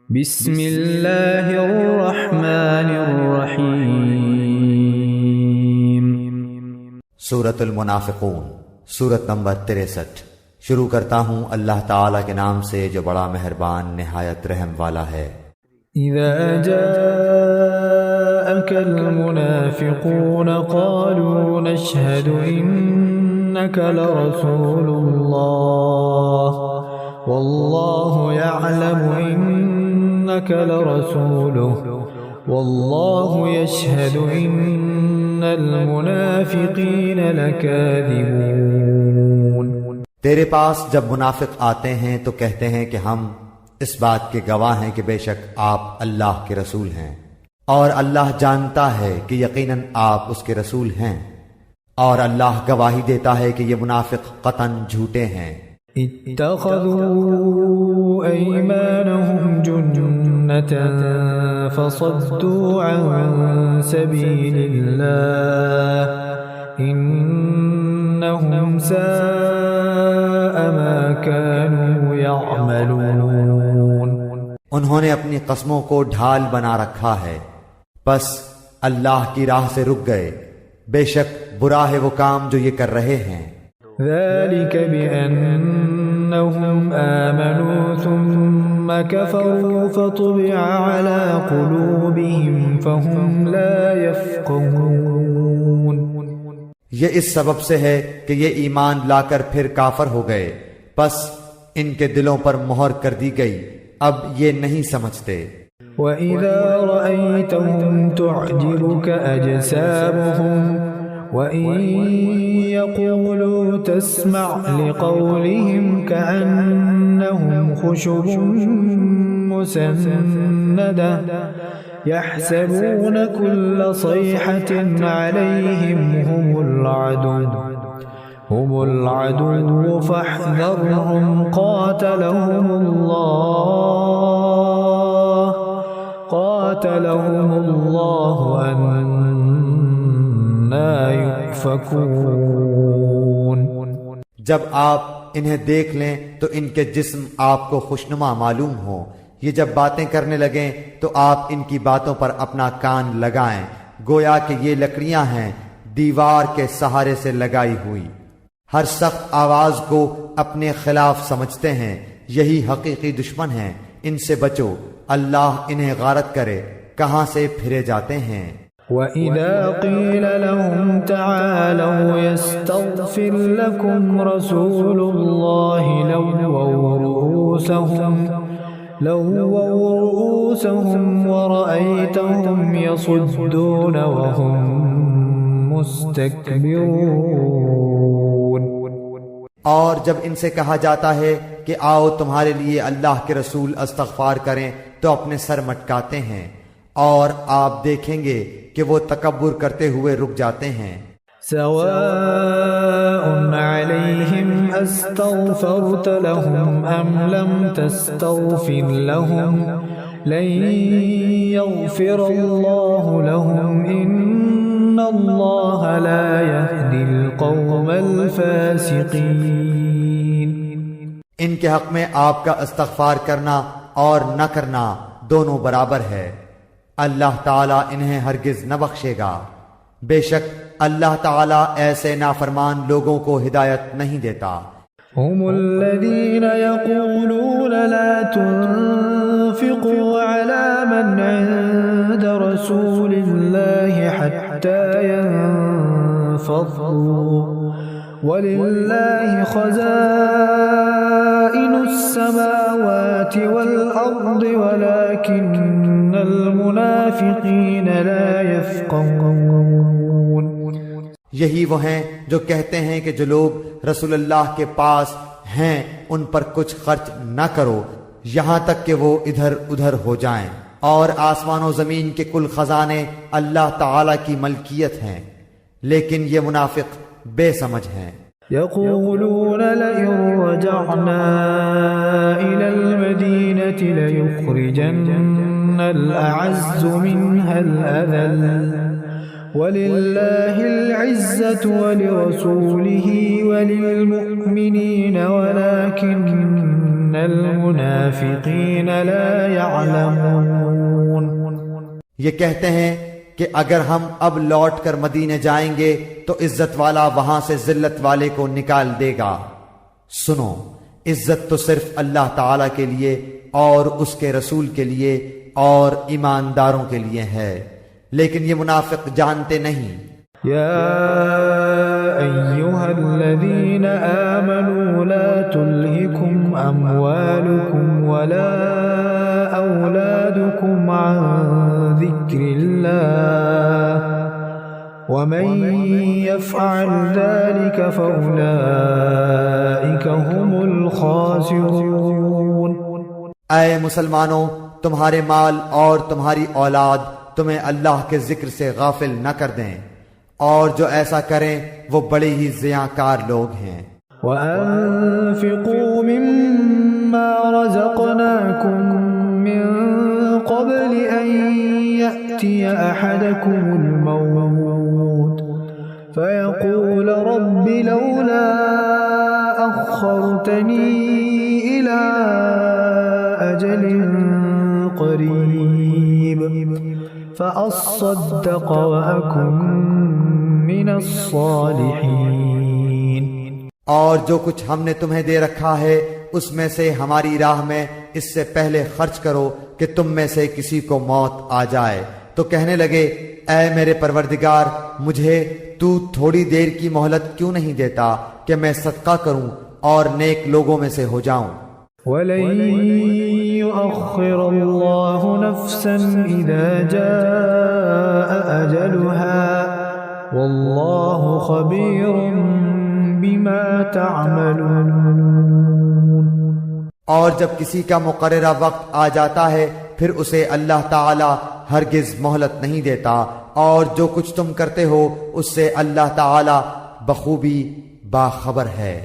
بسم اللہ الرحمن الرحیم۔ سورۃ المنافقون، سورت نمبر 63۔ شروع کرتا ہوں اللہ تعالیٰ کے نام سے جو بڑا مہربان نہایت رحم والا ہے۔ اذا جاءك المنافقون قالوا نشهد انك لرسول الله والله يعلم انك لرسوله والله يشهد ان المنافقين لكاذبون۔ تیرے پاس جب منافق آتے ہیں تو کہتے ہیں کہ ہم اس بات کے گواہ ہیں کہ بے شک آپ اللہ کے رسول ہیں، اور اللہ جانتا ہے کہ یقیناً آپ اس کے رسول ہیں، اور اللہ گواہی دیتا ہے کہ یہ منافق قطعاً جھوٹے ہیں۔ اتخذوا ایمانهم جنة فصدوا عن سبیل اللہ انہم ساء ما كانوا يعملون۔ انہوں نے اپنی قسموں کو ڈھال بنا رکھا ہے، بس اللہ کی راہ سے رک گئے، بے شک برا ہے وہ کام جو یہ کر رہے ہیں۔ ذلك بأنهم آمنوا ثم كفروا فطبع على قلوبهم فهم لا يفقهون۔ یہ اس سبب سے ہے کہ یہ ایمان لا کر پھر کافر ہو گئے، پس ان کے دلوں پر مہر کر دی گئی، اب یہ نہیں سمجھتے۔ وَإِذَا رَأَيْتَهُمْ تُعْجِبُكَ أَجْسَامُهُمْ وَإِن يَقُولُوا تَسْمَعْ لِقَوْلِهِمْ كَأَنَّهُمْ خُشُبٌ مُّسَنَّدَةٌ يَحْسَبُونَ كُلَّ صَيْحَةٍ عَلَيْهِمْ هُمُ الْعَدُوُّ فَاحْذَرْهُمْ قَاتَلَهُمُ اللَّهُ أَنَّى يُؤْفَكُونَ۔ جب آپ انہیں دیکھ لیں تو ان کے جسم آپ کو خوشنما معلوم ہو، یہ جب باتیں کرنے لگیں تو آپ ان کی باتوں پر اپنا کان لگائیں، گویا کہ یہ لکڑیاں ہیں دیوار کے سہارے سے لگائی ہوئی، ہر سخت آواز کو اپنے خلاف سمجھتے ہیں، یہی حقیقی دشمن ہیں، ان سے بچو، اللہ انہیں غارت کرے کہاں سے پھرے جاتے ہیں۔ وَإِذَا قِيلَ لَهُمْ تَعَالَوْا يَسْتَغْفِرْ لَكُمْ رَسُولُ اللَّهِ لَوَّوْا رُءُوسَهُمْ وَرَأَيْتَهُمْ يَصُدُّونَ وَهُمْ مُسْتَكْبِرُونَ۔ اور جب ان سے کہا جاتا ہے کہ آؤ تمہارے لیے اللہ کے رسول استغفار کریں تو اپنے سر مٹکاتے ہیں، اور آپ دیکھیں گے کہ وہ تکبر کرتے ہوئے رک جاتے ہیں۔ سواء علیہم استغفرت لهم ام لم تستغفر لهم لن يغفر اللہ لهم ان اللہ لا يهدی القوم الفاسقین۔ ان کے حق میں آپ کا استغفار کرنا اور نہ کرنا دونوں برابر ہے، اللہ تعالیٰ انہیں ہرگز نہ بخشے گا، بے شک اللہ تعالیٰ ایسے نافرمان لوگوں کو ہدایت نہیں دیتا۔ هم الذين يقولون لا تنفقوا على من عند رسول الله حتى ينفضوا ولله خزائن السماوات والأرض ولكن المنافقين لا يفقهون۔ یہی وہ ہیں جو کہتے ہیں کہ جو لوگ رسول اللہ کے پاس ہیں ان پر کچھ خرچ نہ کرو یہاں تک کہ وہ ادھر ادھر ہو جائیں، اور آسمان و زمین کے کل خزانے اللہ تعالی کی ملکیت ہیں، لیکن یہ منافق بے سمجھ ہیں۔ يقولون لئن رجعنا إلى المدينة ليخرجن الأعز منها الأذل ولله العزة ولرسوله وللمؤمنين ولكن المنافقين لا يعلمون. یہ کہتے ہیں کہ اگر ہم اب لوٹ کر مدینے جائیں گے تو عزت والا وہاں سے ذلت والے کو نکال دے گا. سنو، عزت تو صرف اللہ تعالی کے لیے اور اس کے رسول کے لیے اور ایمانداروں کے لیے ہے، لیکن یہ منافق جانتے نہیں. يا أيها الذين آمنوا لا تلهكم أموالكم ولا أولادكم عن ذكر الله ومن يفعل ذلك فأولئك هم الخاسرون. اے مسلمانوں، تمہارے مال اور تمہاری اولاد تمہیں اللہ کے ذکر سے غافل نہ کر دیں، اور جو ایسا کریں وہ بڑے ہی ضیاءکار لوگ ہیں. وَأَنفِقُوا مِمَّا رَزَقْنَاكُم مِّن قَبْلِ أَن يَأْتِيَ أَحَدَكُمُ الْمَوْتُ فَيَقُولَ رَبِّ لَوْلَا أَخَّرْتَنِي إِلَىٰ أَجَلٍ قَرِيبٍ فَأَصَّدَّقَ وَأَكُن مِّنَ الصَّالِحِينَ. اور جو کچھ ہم نے تمہیں دے رکھا ہے اس میں سے ہماری راہ میں اس سے پہلے خرچ کرو کہ تم میں سے کسی کو موت آ جائے تو کہنے لگے، اے میرے پروردگار، مجھے تو تھوڑی دیر کی مہلت کیوں نہیں دیتا کہ میں صدقہ کروں اور نیک لوگوں میں سے ہو جاؤں. وَلَن يُؤَخِّرَ اللَّهُ نَفْسًا إِذَا جَاءَ أَجَلُهَا وَاللَّهُ خَبِيرٌ بِمَا تَعْمَلُونَ. اور جب کسی کا مقررہ وقت آ جاتا ہے پھر اسے اللہ تعالی ہرگز مہلت نہیں دیتا، اور جو کچھ تم کرتے ہو اس سے اللہ تعالی بخوبی باخبر ہے.